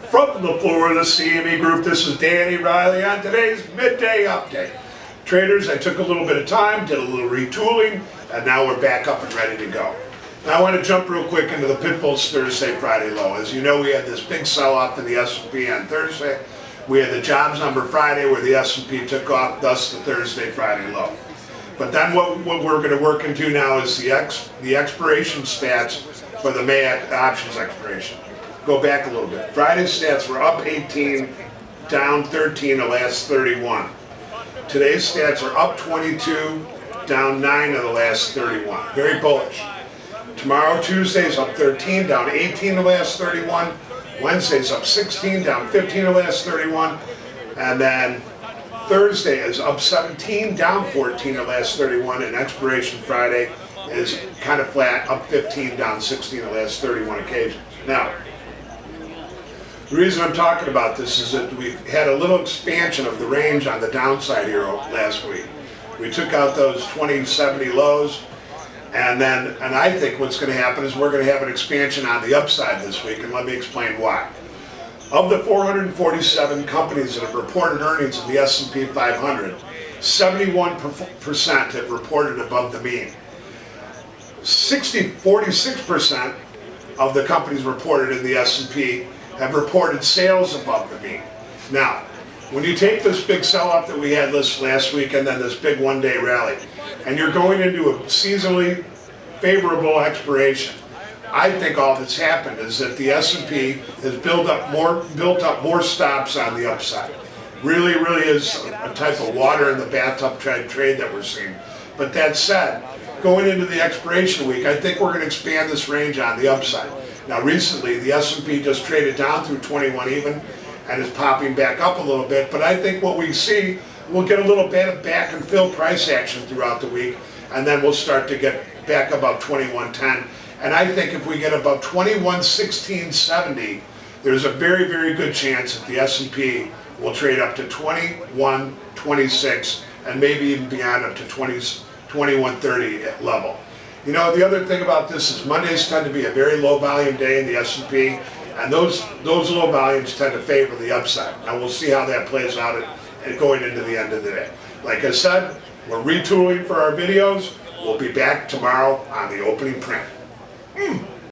From the floor of the CME Group, this is Danny Riley on today's Midday Update. Traders, I took a little bit of time, did a little retooling, and now we're back up and ready to go. Now I want to jump real quick into the Pitbull's Thursday, Friday low. As you know, we had this big sell-off in the S&P on Thursday. We had the jobs number Friday where the S&P took off, thus the Thursday, Friday low. But then what we're going to work into now is the expiration stats for the May options expiration. Go back a little bit. Friday's stats were up 18, down 13 the last 31. Today's stats are up 22, down 9 of the last 31. Very bullish. Tomorrow, Tuesday's up 13, down 18 the last 31. Wednesday's up 16, down 15 the last 31. And then Thursday is up 17, down 14 the last 31. And expiration Friday is kind of flat, up 15, down 16 the last 31 occasions. Now, the reason I'm talking about this is that we had a little expansion of the range on the downside here last week. We took out those 2070 lows, and I think what's going to happen is we're going to have an expansion on the upside this week, and let me explain why. Of the 447 companies that have reported earnings in the S&P 500, 71% have reported above the mean. 46% of the companies reported in the S&P have reported sales above the mean. Now, when you take this big sell-off that we had last week and then this big one-day rally, and you're going into a seasonally favorable expiration, I think all that's happened is that the S&P has built up more stops on the upside. Really is a type of water in the bathtub trade that we're seeing. But that said, going into the expiration week, I think we're going to expand this range on the upside. Now recently, the S&P just traded down through 21 even and is popping back up a little bit, but I think what we see, we'll get a little bit of back and fill price action throughout the week, and then we'll start to get back above 2110. And I think if we get above 2116.70, there's a very good chance that the S&P will trade up to 2126 and maybe even beyond up to 2130 level. You know, the other thing about this is Mondays tend to be a very low volume day in the S&P, and those low volumes tend to favor the upside. Now we'll see how that plays out going into the end of the day. Like I said, we're retooling for our videos. We'll be back tomorrow on the opening print.